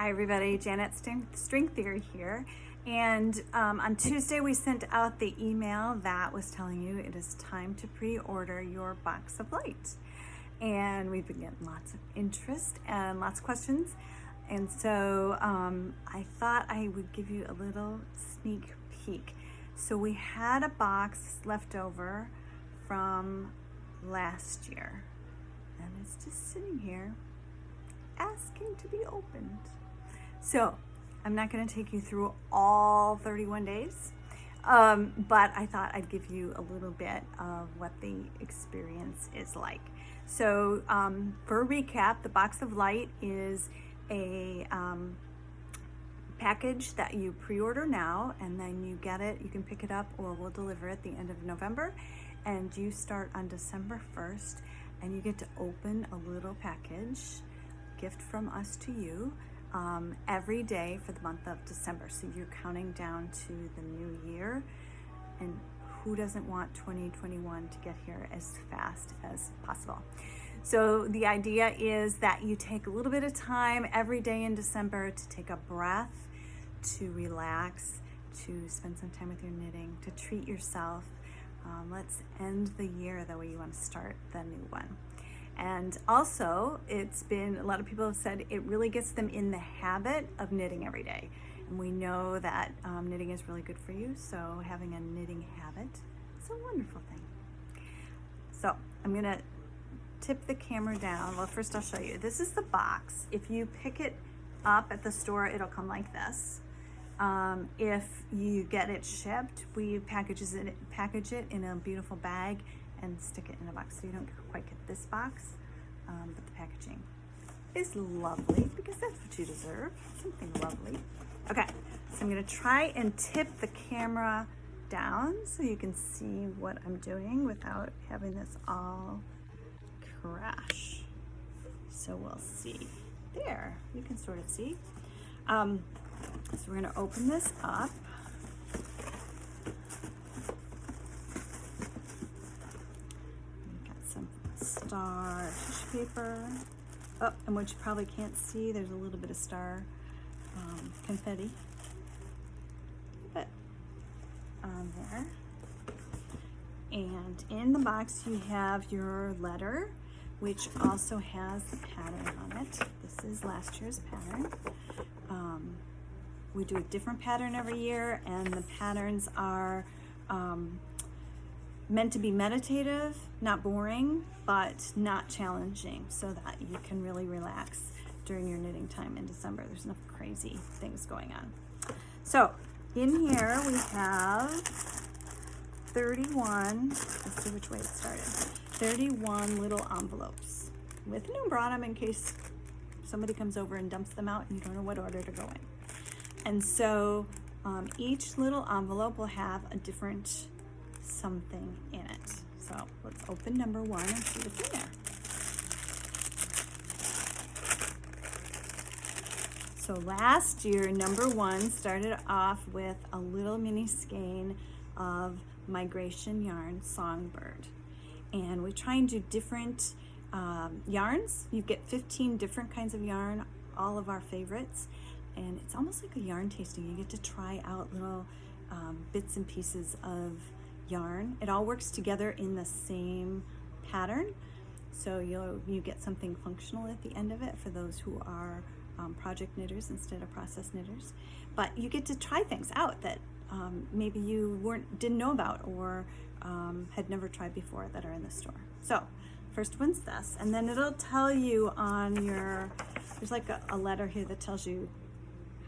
Hi everybody, Janet String Theory here. And on Tuesday we sent out the email that was telling you it is time to pre-order your box of light. And we've been getting lots of interest and lots of questions. And so I thought I would give you a little sneak peek. So we had a box left over from last year. And it's just sitting here asking to be opened. So I'm not going to take you through all 31 days, but I thought I'd give you a little bit of what the experience is like. So for a recap, the box of light is a package that you pre-order now, and then you get it, you can pick it up or we'll deliver it at the end of November, and you start on December 1st and you get to open a little package gift from us to you every day for the month of December. So you're counting down to the new year, and who doesn't want 2021 to get here as fast as possible? So the idea is that you take a little bit of time every day in December to take a breath, to relax, to spend some time with your knitting, to treat yourself. Let's end the year the way you want to start the new one. And also, it's been, a lot of people have said it really gets them in the habit of knitting every day. And we know that knitting is really good for you, so having a knitting habit is a wonderful thing. So I'm gonna tip the camera down. Well, first I'll show you. This is the box. If you pick it up at the store, it'll come like this. If you get it shipped, we package it in a beautiful bag and stick it in a box, so you don't quite get this box, but the packaging is lovely because that's what you deserve, something lovely. Okay, so I'm gonna try and tip the camera down so you can see what I'm doing without having this all crash. So we'll see. There, you can sort of see. So we're gonna open this up. Star tissue paper. Oh, and what you probably can't see, there's a little bit of star confetti. But on there. And in the box you have your letter, which also has the pattern on it. This is last year's pattern. We do a different pattern every year, and the patterns are meant to be meditative, not boring, but not challenging, so that you can really relax during your knitting time in December. There's enough crazy things going on. So in here we have 31, let's see which way it started, 31 little envelopes with no bottom in case somebody comes over and dumps them out and you don't know what order to go in. And so each little envelope will have a different something in it. So let's open number 1 and see what's in there. So last year, number 1 started off with a little mini skein of Migration Yarn Songbird. And we try and do different yarns. You get 15 different kinds of yarn, all of our favorites. And it's almost like a yarn tasting. You get to try out little bits and pieces of yarn. It all works together in the same pattern, so you get something functional at the end of it for those who are project knitters instead of process knitters. But you get to try things out that maybe you didn't know about or had never tried before that are in the store. So first one's this, and then it'll tell you on your, there's like a letter here that tells you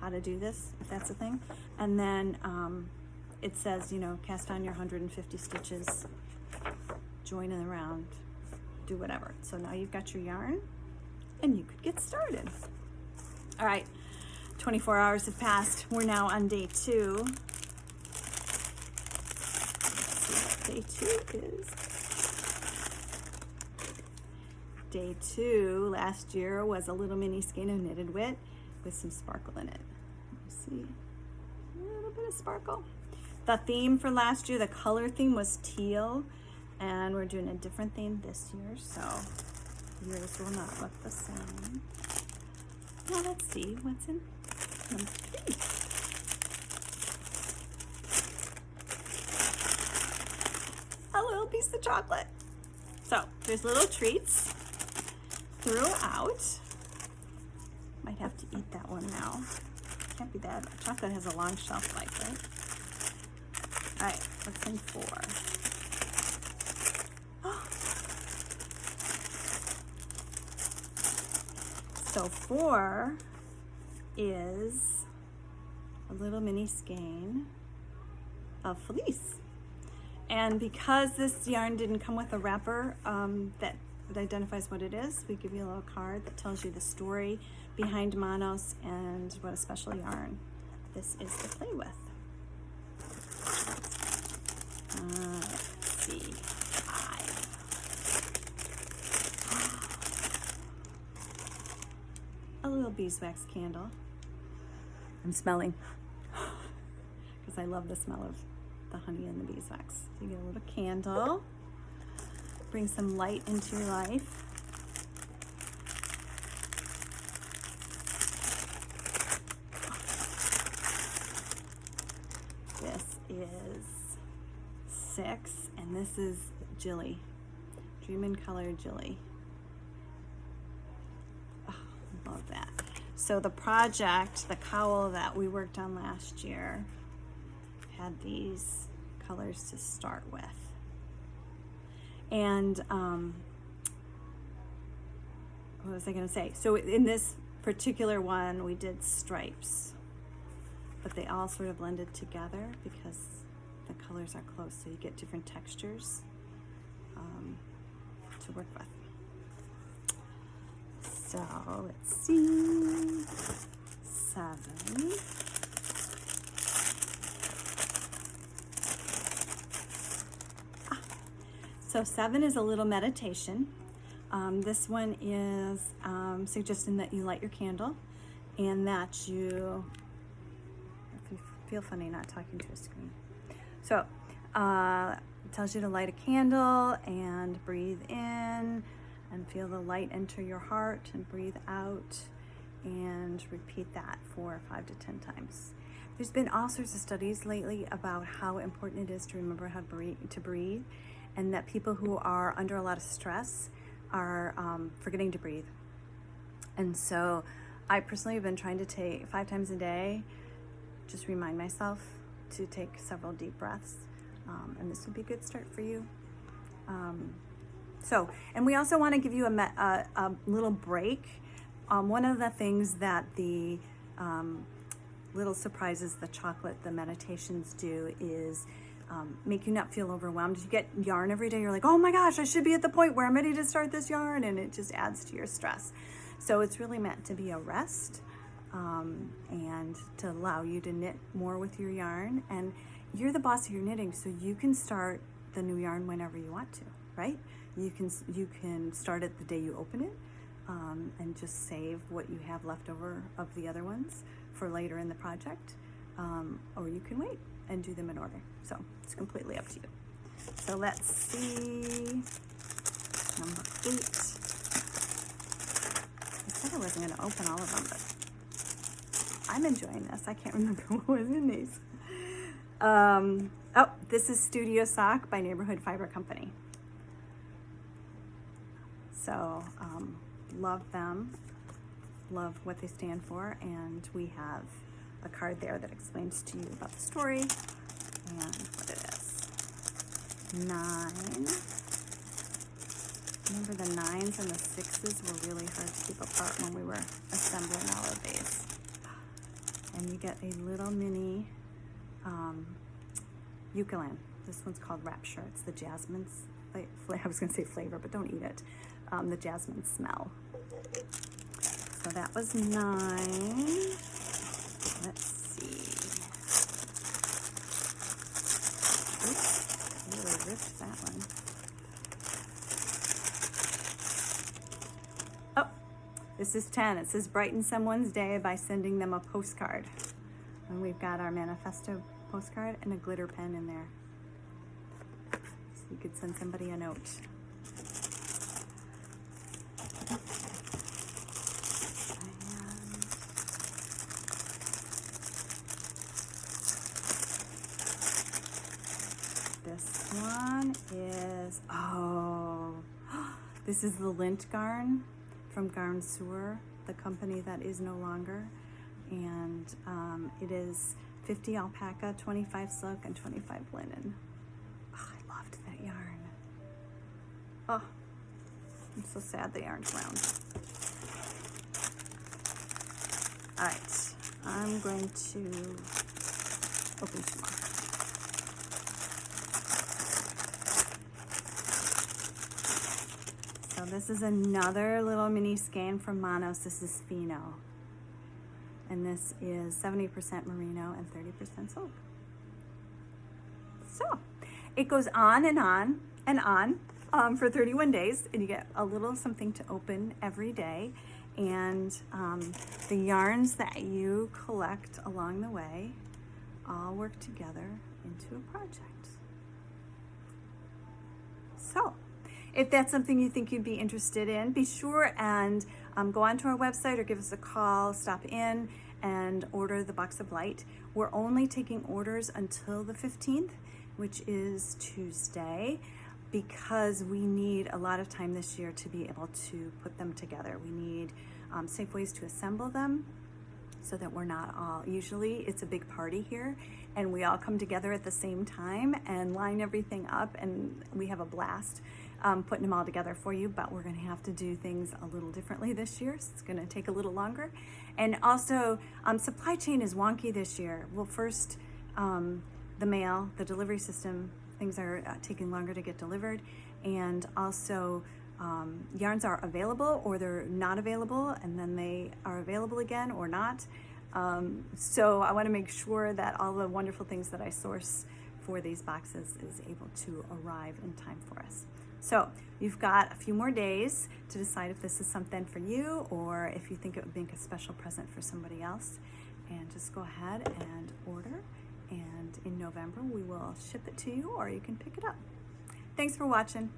how to do this, if that's a thing. And then it says, you know, cast on your 150 stitches, join in the round, do whatever. So now you've got your yarn and you could get started. All right, 24 hours have passed. We're now on day 2. Let's see what day 2 is. Day 2 last year was a little mini skein of knitted wit with some sparkle in it. You see a little bit of sparkle. The theme for last year, the color theme, was teal, and we're doing a different theme this year, so yours will not look the same. Now let's see what's in number 3. A little piece of chocolate. So there's little treats throughout. Might have to eat that one now. Can't be that. Chocolate has a long shelf life, right? All right, what's in 4? So 4 is a little mini skein of fleece. And because this yarn didn't come with a wrapper that identifies what it is, we give you a little card that tells you the story behind Monos and what a special yarn this is to play with. Let's see, 5. A little beeswax candle. I'm smelling because I love the smell of the honey and the beeswax. So you get a little candle, bring some light into your life. This is 6, and this is Jilly, Dream in Color Jilly. Oh, love that. So the project, the cowl that we worked on last year, had these colors to start with. And what was I going to say? So in this particular one, we did stripes, but they all sort of blended together because the colors are close, so you get different textures to work with. So let's see, 7. So 7 is a little meditation. This one is suggesting that you light your candle and that you, if you feel funny not talking to a screen. So it tells you to light a candle and breathe in and feel the light enter your heart and breathe out and repeat that 4, 5 to 10 times. There's been all sorts of studies lately about how important it is to remember how to breathe, and that people who are under a lot of stress are forgetting to breathe. And so I personally have been trying to take 5 times a day, just remind myself to take several deep breaths. And this would be a good start for you. And we also want to give you a little break. One of the things that the little surprises, the chocolate, the meditations do is make you not feel overwhelmed. You get yarn every day, you're like, oh my gosh, I should be at the point where I'm ready to start this yarn, and it just adds to your stress. So it's really meant to be a rest and to allow you to knit more with your yarn. And you're the boss of your knitting, so you can start the new yarn whenever you want to, right? You can start it the day you open it and just save what you have left over of the other ones for later in the project, or you can wait and do them in order. So it's completely up to you. So let's see, number 8. I said I wasn't going to open all of them, but I'm enjoying this. I can't remember what was in these. Oh, this is Studio Sock by Neighborhood Fiber Company. So love them, love what they stand for, and we have a card there that explains to you about the story and what it is. 9. Remember, the 9s and the 6s were really hard to keep apart when we were assembling all of these. And you get a little mini ukulele. This one's called Rapture. It's the jasmine, I was going to say flavor, but don't eat it. The jasmine smell. So that was 9. Let's see. Oops, I really ripped that one. Oh, this is 10. It says brighten someone's day by sending them a postcard. And we've got our manifesto postcard and a glitter pen in there. So you could send somebody a note. This is the lint yarn from Garn Sewer, the company that is no longer. And it is 50 alpaca, 25 silk, and 25 linen. Oh, I loved that yarn. Oh, I'm so sad they aren't around. All right, I'm going to open some more. So this is another little mini skein from Monos. This is Fino. And this is 70% merino and 30% silk. So it goes on and on and on for 31 days, and you get a little something to open every day. And the yarns that you collect along the way all work together into a project. So if that's something you think you'd be interested in, be sure and go onto our website or give us a call, stop in and order the box of light. We're only taking orders until the 15th, which is Tuesday, because we need a lot of time this year to be able to put them together. We need safe ways to assemble them so that we're not all, usually it's a big party here and we all come together at the same time and line everything up, and we have a blast putting them all together for you, but we're gonna have to do things a little differently this year, so it's gonna take a little longer. And also, supply chain is wonky this year. Well, first, the mail, the delivery system, things are taking longer to get delivered, and also yarns are available or they're not available, and then they are available again or not. So I wanna make sure that all the wonderful things that I source for these boxes is able to arrive in time for us. So you've got a few more days to decide if this is something for you or if you think it would make a special present for somebody else. And just go ahead and order. And in November, we will ship it to you or you can pick it up. Thanks for watching.